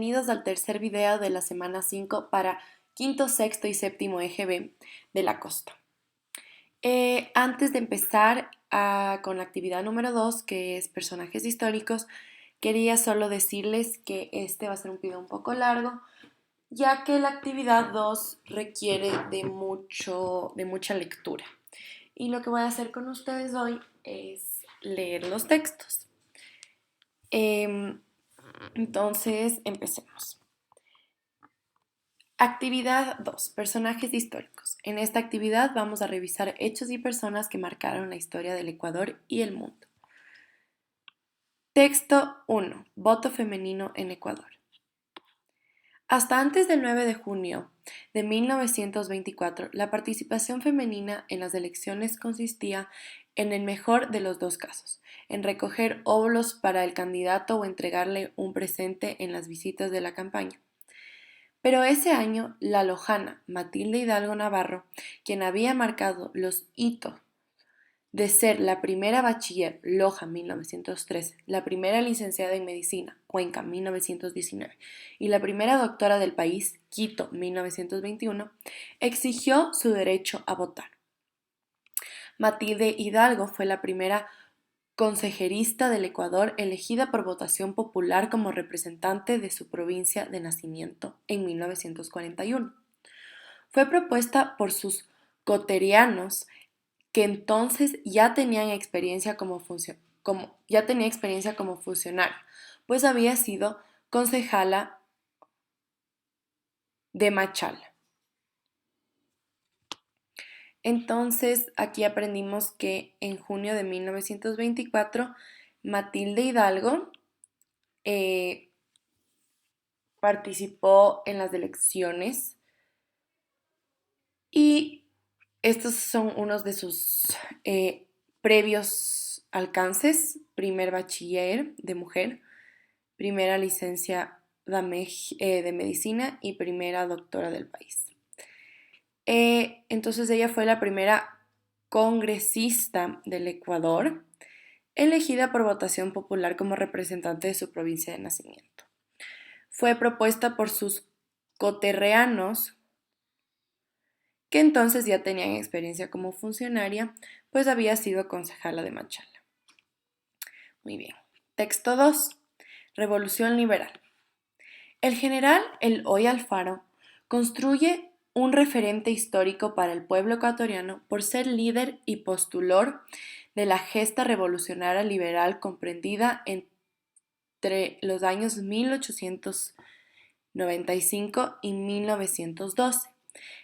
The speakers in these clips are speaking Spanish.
Bienvenidos al tercer video de la semana 5 para quinto, sexto y séptimo eje B de la costa. Antes de empezar con la actividad número 2, que es personajes históricos, quería solo decirles que este va a ser un video un poco largo, ya que la actividad 2 requiere de mucha lectura. Y lo que voy a hacer con ustedes hoy es leer los textos. Entonces, empecemos. Actividad 2. Personajes históricos. En esta actividad vamos a revisar hechos y personas que marcaron la historia del Ecuador y el mundo. Texto 1. Voto femenino en Ecuador. Hasta antes del 9 de junio de 1924, la participación femenina en las elecciones consistía en el mejor de los dos casos, en recoger óvulos para el candidato o entregarle un presente en las visitas de la campaña. Pero ese año, la lojana Matilde Hidalgo Navarro, quien había marcado los hitos de ser la primera bachiller, Loja 1913, la primera licenciada en medicina, Cuenca 1919, y la primera doctora del país, Quito 1921, exigió su derecho a votar. Matilde Hidalgo fue la primera consejerista del Ecuador elegida por votación popular como representante de su provincia de nacimiento en 1941. Fue propuesta por sus coterianos que entonces ya tenían experiencia como funcionario, pues había sido concejala de Machala. Entonces, aquí aprendimos que en junio de 1924, Matilde Hidalgo participó en las elecciones y estos son unos de sus previos alcances: primer bachiller de mujer, primera licencia de medicina y primera doctora del país. Entonces ella fue la primera congresista del Ecuador, elegida por votación popular como representante de su provincia de nacimiento. Fue propuesta por sus coterreanos, que entonces ya tenían experiencia como funcionaria, pues había sido concejala de Machala. Muy bien. Texto 2. Revolución liberal. El general Eloy Alfaro construye un referente histórico para el pueblo ecuatoriano por ser líder y postulor de la gesta revolucionaria liberal comprendida entre los años 1895 y 1912.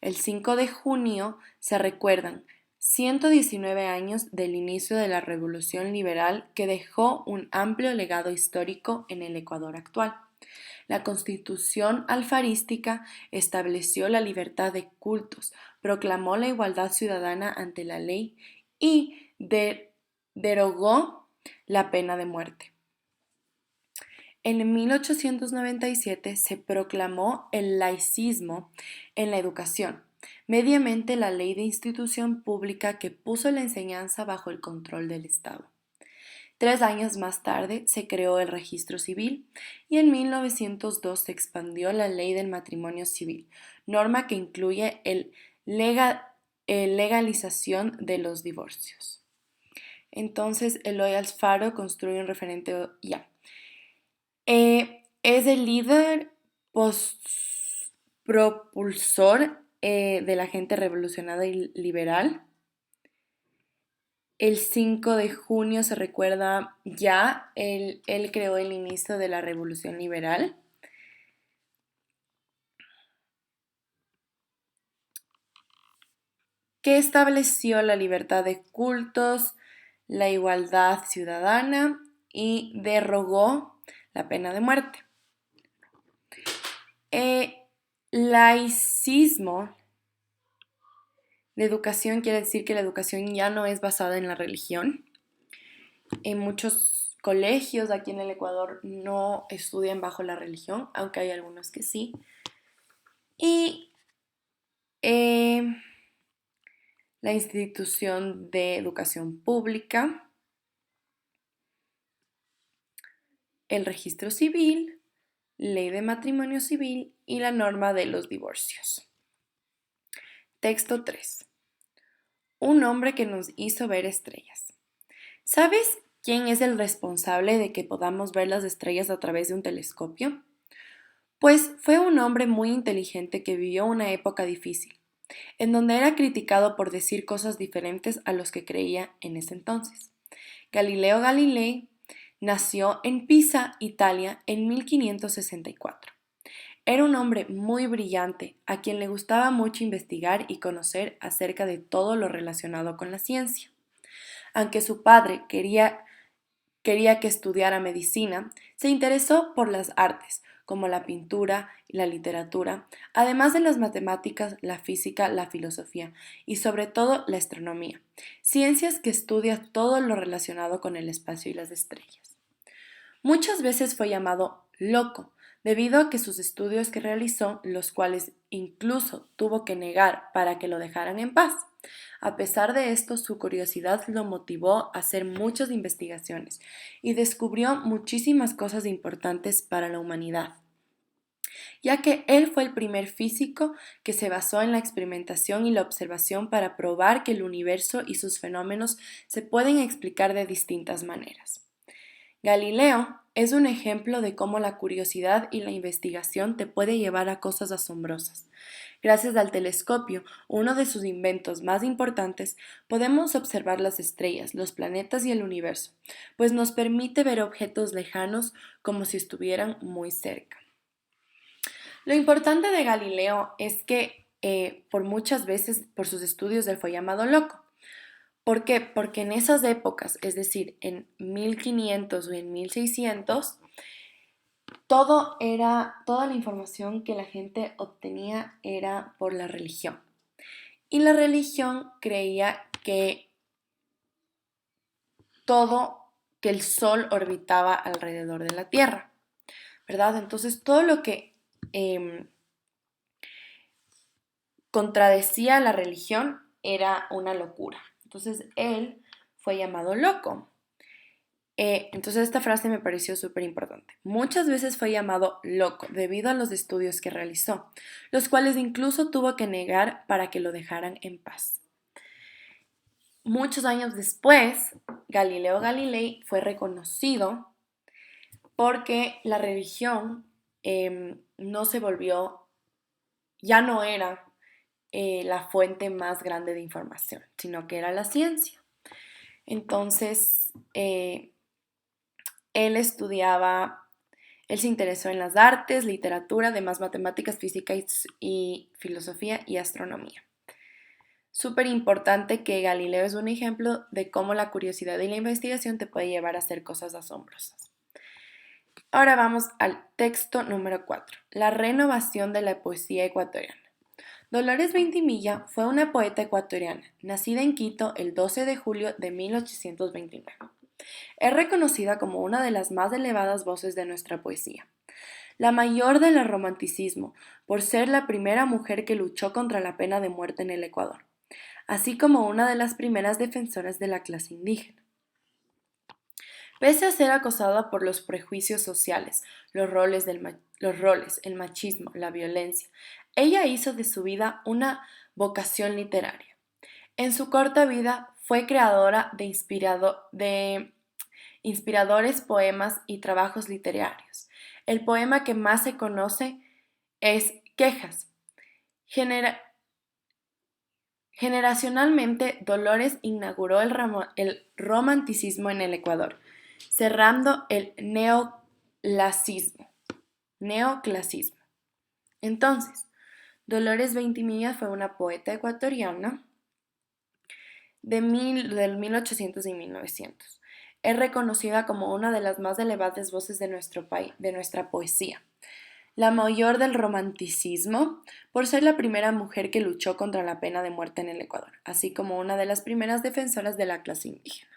El 5 de junio se recuerdan 119 años del inicio de la Revolución Liberal, que dejó un amplio legado histórico en el Ecuador actual. La Constitución alfarística estableció la libertad de cultos, proclamó la igualdad ciudadana ante la ley y derogó la pena de muerte. En 1897 se proclamó el laicismo en la educación, mediante la Ley de Institución Pública, que puso la enseñanza bajo el control del Estado. 3 años más tarde se creó el registro civil y en 1902 se expandió la ley del matrimonio civil, norma que incluye legalización de los divorcios. Entonces, Eloy Alfaro construye un referente ya. Es el líder propulsor de la gente revolucionaria y liberal. El 5 de junio se recuerda ya, él creó el inicio de la Revolución Liberal. Que estableció la libertad de cultos, la igualdad ciudadana y derogó la pena de muerte. Laicismo de educación quiere decir que la educación ya no es basada en la religión. En muchos colegios aquí en el Ecuador no estudian bajo la religión, aunque hay algunos que sí. Y la institución de educación pública, el registro civil, ley de matrimonio civil y la norma de los divorcios. Texto 3. Un hombre que nos hizo ver estrellas. ¿Sabes quién es el responsable de que podamos ver las estrellas a través de un telescopio? Pues fue un hombre muy inteligente que vivió una época difícil, en donde era criticado por decir cosas diferentes a los que creía en ese entonces. Galileo Galilei nació en Pisa, Italia, en 1564. Era un hombre muy brillante, a quien le gustaba mucho investigar y conocer acerca de todo lo relacionado con la ciencia. Aunque su padre quería que estudiara medicina, se interesó por las artes, como la pintura y la literatura, además de las matemáticas, la física, la filosofía y sobre todo la astronomía, ciencias que estudia todo lo relacionado con el espacio y las estrellas. Muchas veces fue llamado loco, debido a que sus estudios que realizó, los cuales incluso tuvo que negar para que lo dejaran en paz. A pesar de esto, su curiosidad lo motivó a hacer muchas investigaciones y descubrió muchísimas cosas importantes para la humanidad, ya que él fue el primer físico que se basó en la experimentación y la observación para probar que el universo y sus fenómenos se pueden explicar de distintas maneras. Galileo es un ejemplo de cómo la curiosidad y la investigación te puede llevar a cosas asombrosas. Gracias al telescopio, uno de sus inventos más importantes, podemos observar las estrellas, los planetas y el universo, pues nos permite ver objetos lejanos como si estuvieran muy cerca. Lo importante de Galileo es que por muchas veces por sus estudios él fue llamado loco. ¿Por qué? Porque en esas épocas, es decir, en 1500 o en 1600, toda la información que la gente obtenía era por la religión. Y la religión creía que el sol orbitaba alrededor de la Tierra, ¿verdad? Entonces todo lo que contradecía la religión era una locura. Entonces él fue llamado loco. Entonces esta frase me pareció súper importante. Muchas veces fue llamado loco debido a los estudios que realizó, los cuales incluso tuvo que negar para que lo dejaran en paz. Muchos años después, Galileo Galilei fue reconocido porque la religión no se volvió, ya no era la fuente más grande de información, sino que era la ciencia. Entonces, él se interesó en las artes, literatura, además matemáticas, física y filosofía y astronomía. Súper importante que Galileo es un ejemplo de cómo la curiosidad y la investigación te puede llevar a hacer cosas asombrosas. Ahora vamos al texto número 4, la renovación de la poesía ecuatoriana. Dolores Ventimilla fue una poeta ecuatoriana, nacida en Quito el 12 de julio de 1829. Es reconocida como una de las más elevadas voces de nuestra poesía, la mayor del romanticismo, por ser la primera mujer que luchó contra la pena de muerte en el Ecuador, así como una de las primeras defensoras de la clase indígena. Pese a ser acosada por los prejuicios sociales, los roles, el machismo, la violencia, ella hizo de su vida una vocación literaria. En su corta vida fue creadora de inspiradores poemas y trabajos literarios. El poema que más se conoce es Quejas. Generacionalmente, Dolores inauguró el romanticismo en el Ecuador, cerrando el neoclasismo. Entonces, Dolores Ventimilla fue una poeta ecuatoriana del 1800 y 1900. Es reconocida como una de las más elevadas voces de nuestro país, de nuestra poesía. La mayor del romanticismo, por ser la primera mujer que luchó contra la pena de muerte en el Ecuador, así como una de las primeras defensoras de la clase indígena.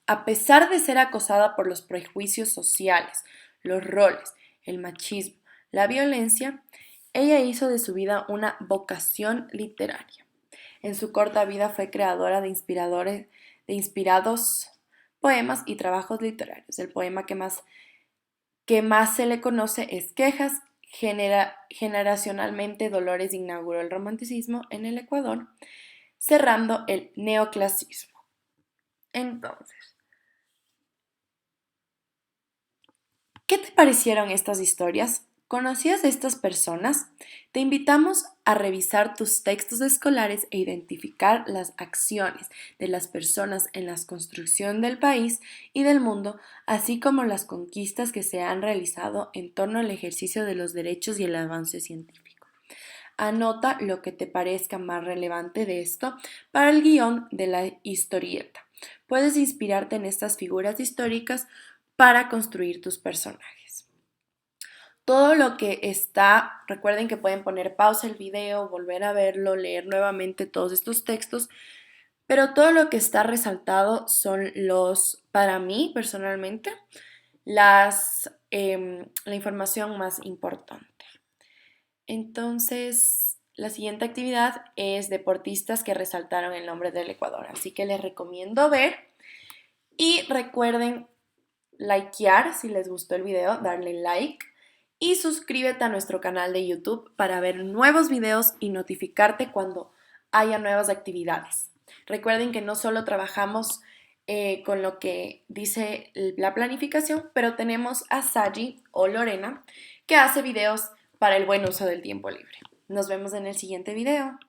A pesar de ser acosada por los prejuicios sociales, los roles, el machismo, la violencia, ella hizo de su vida una vocación literaria. En su corta vida fue creadora de inspirados poemas y trabajos literarios. El poema que más que más se le conoce es Quejas. Generacionalmente Dolores inauguró el romanticismo en el Ecuador, cerrando el neoclasismo. Entonces, ¿qué te parecieron estas historias? ¿Conocías a estas personas? Te invitamos a revisar tus textos escolares e identificar las acciones de las personas en la construcción del país y del mundo, así como las conquistas que se han realizado en torno al ejercicio de los derechos y el avance científico. Anota lo que te parezca más relevante de esto para el guión de la historieta. Puedes inspirarte en estas figuras históricas para construir tus personajes. Todo lo que está, recuerden que pueden poner pausa el video, volver a verlo, leer nuevamente todos estos textos, pero todo lo que está resaltado son para mí personalmente, la información más importante. Entonces, la siguiente actividad es deportistas que resaltaron el nombre del Ecuador, así que les recomiendo ver y recuerden likear si les gustó el video, darle like y suscríbete a nuestro canal de YouTube para ver nuevos videos y notificarte cuando haya nuevas actividades. Recuerden que no solo trabajamos con lo que dice la planificación, pero tenemos a Saji o Lorena que hace videos para el buen uso del tiempo libre. Nos vemos en el siguiente video.